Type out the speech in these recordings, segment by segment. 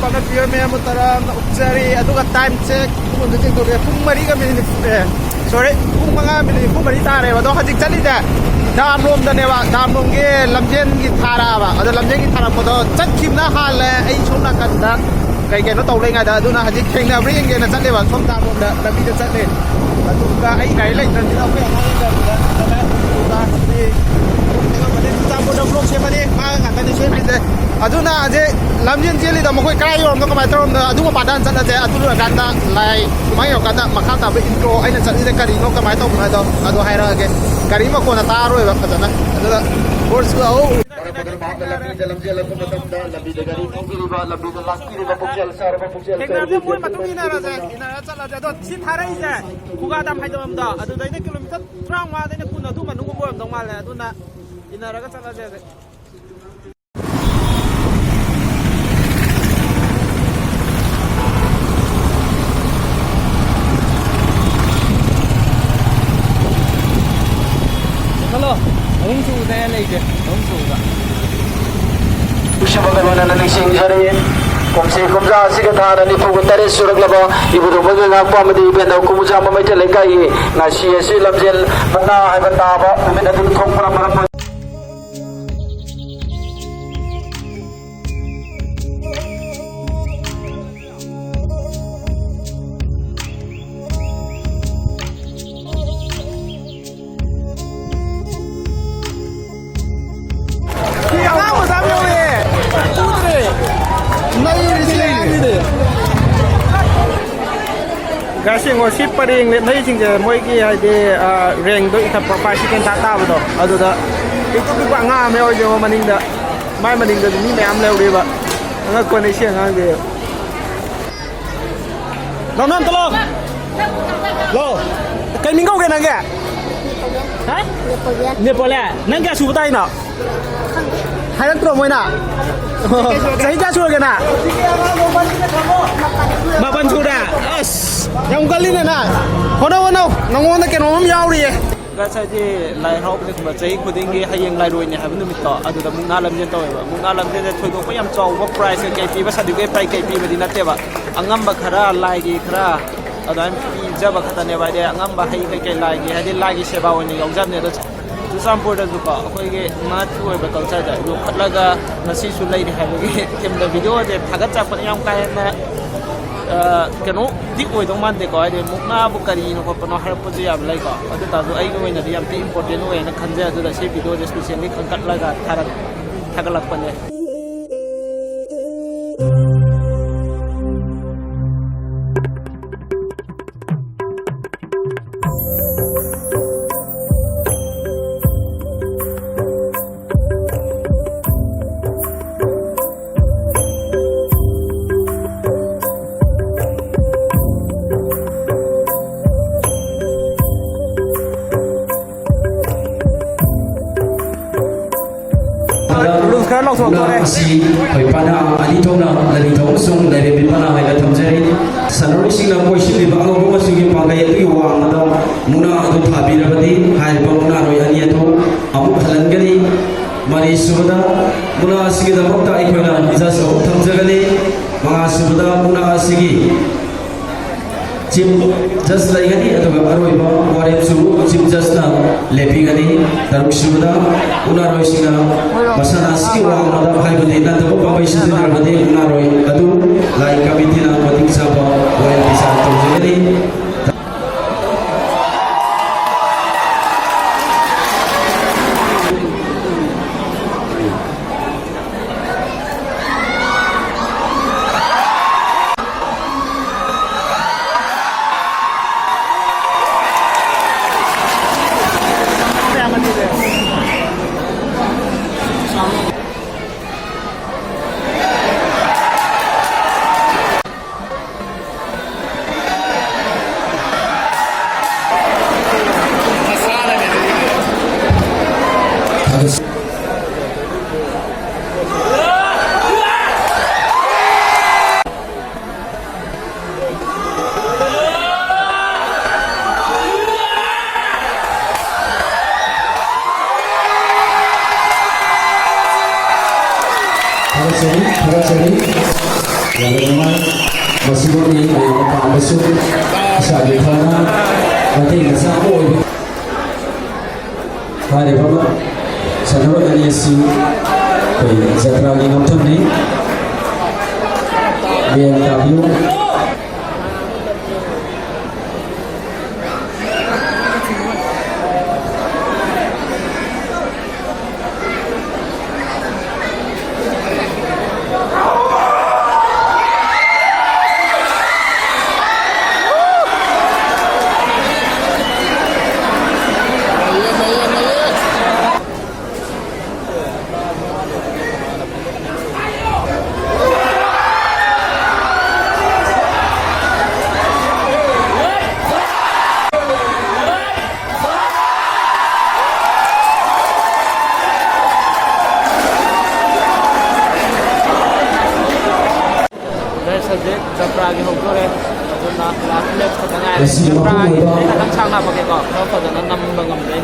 Pakat Pier Maya Mutaram, Upsari, Aduka time check, Pumariga Minute, sorry, Pumanga Minute, Pumaritare, Wadoka Janita, Dam Room the Neva, Dam Runge, Lamjen Gitarava, or the Lamjen Tarapoto, Chakimna Hale, Aichuna Kanda, Kagan not owning at Aduna Hadik, bringing in a Sunday from Dam on the Vita Sunday. Aduka, I like Aduna Lamjin Jelly the Mokoi Kayo no Matron Aduma Padan Aduna Ganda like Mayo Ganda Makata intro I didn't say Karino Kamato Ado Hira again Karima Konataro Adana Horse go Hello, không chủ đây này kìa, không chủ cả. Ushabagana na nagsingari kung si kumza si katana ni pugutare suraglaba ibudu magaga pamadi ibenda kumuja mamaita lekai na si lamjel mukna ay bataba umina dun thong para para Gasi ngosip paring nai singje moi ki ide reng do ita pa chicken tata ba do adu da itu ku nga me o jo maning da mai maning da ni me am leu de ba nga ko nei siang ang de non tolong lo kai mingau ke nang ga ha Nepal nang ga su tai na hai dan pro moi na sai ja su ke na Mapan sudah, yang kali ni na, hono nangona ke nom yauri. Gasa je lai hop ni kuma chai khudingi hayeng lai roi ni habnu mitto adu da mungna lam jen to ba mungna lam jen thoi ko yam chaw ba price ke pi ba sadu ke price ke pi ba dina te ba angam ba khara lai gi khara adam pi jaba khata ne ba de angam ba hai ke lai gi hadi lai gi seba woni yong jam ne da Churachandpur da duka khoi ge ma chu ba culture da yo khatlaga nasi su lai ni habge kem da video de thagat cha pa yam kai na kano di oi dong man de ko ai de mukna bu kari no ko no har pu ji yam lai ko adu ta do ai no ina de yam ti important oi na khanja adu da se video de specially khat laga thagalak pane si hoi pana ani thona lani thong sung le be pana hai la thamjari sanori sing na koi si ba ngo ma su gi pa ga yi wa ma da muna adu thabi ra badi hai ba muna roi ani tho amu khalan gani mari suda muna sigi da mokta ai khona isa so thamjagani ma suda muna sigi Chim just like any atau arwah ibu warip suruh chim just na lepi gani daruk sudah unaroi singa masa nasi orang ada bahai budi nanti aku pakai sisi dar budi unaroi adu lai kami tina mati sapa warip bisa terjadi naman masiguro niya ay mapapasok sa gitna ating sa amoy. Hari Baba, sa laro na niya si Zatrali Ngapton ni BMW. Pragi hộp rồi rồi là lên cho cả ngày Pragi đây là đang sang nào vào cái cỏ nó phải là năm bằng ngầm đấy.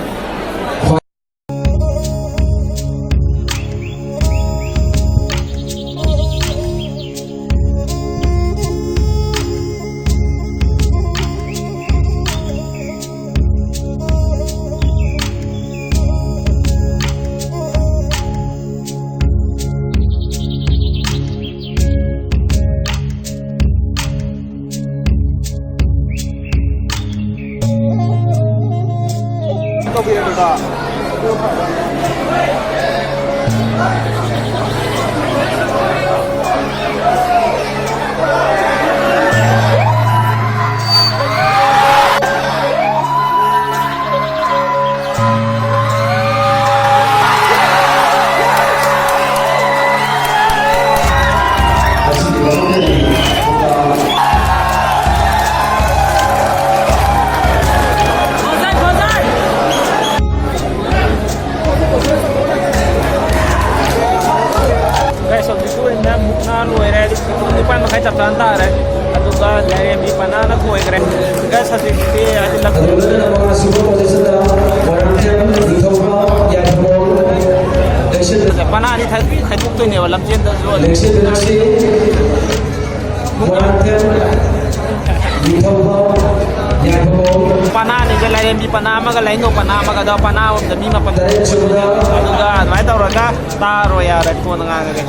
Chập tán ta đấy, chúng ta lấy em đi pan nó thôi cái này, cái sao thì cái là pan đi thấy thúc tôi nhiều làm trên đó rồi. Pana ni cái lấy em đi pana mà cái lấy nô pana mà cái đó pana ông đã mi mà pana, chúng ta phải tao rồi ta rồi à đấy tuần ngang cái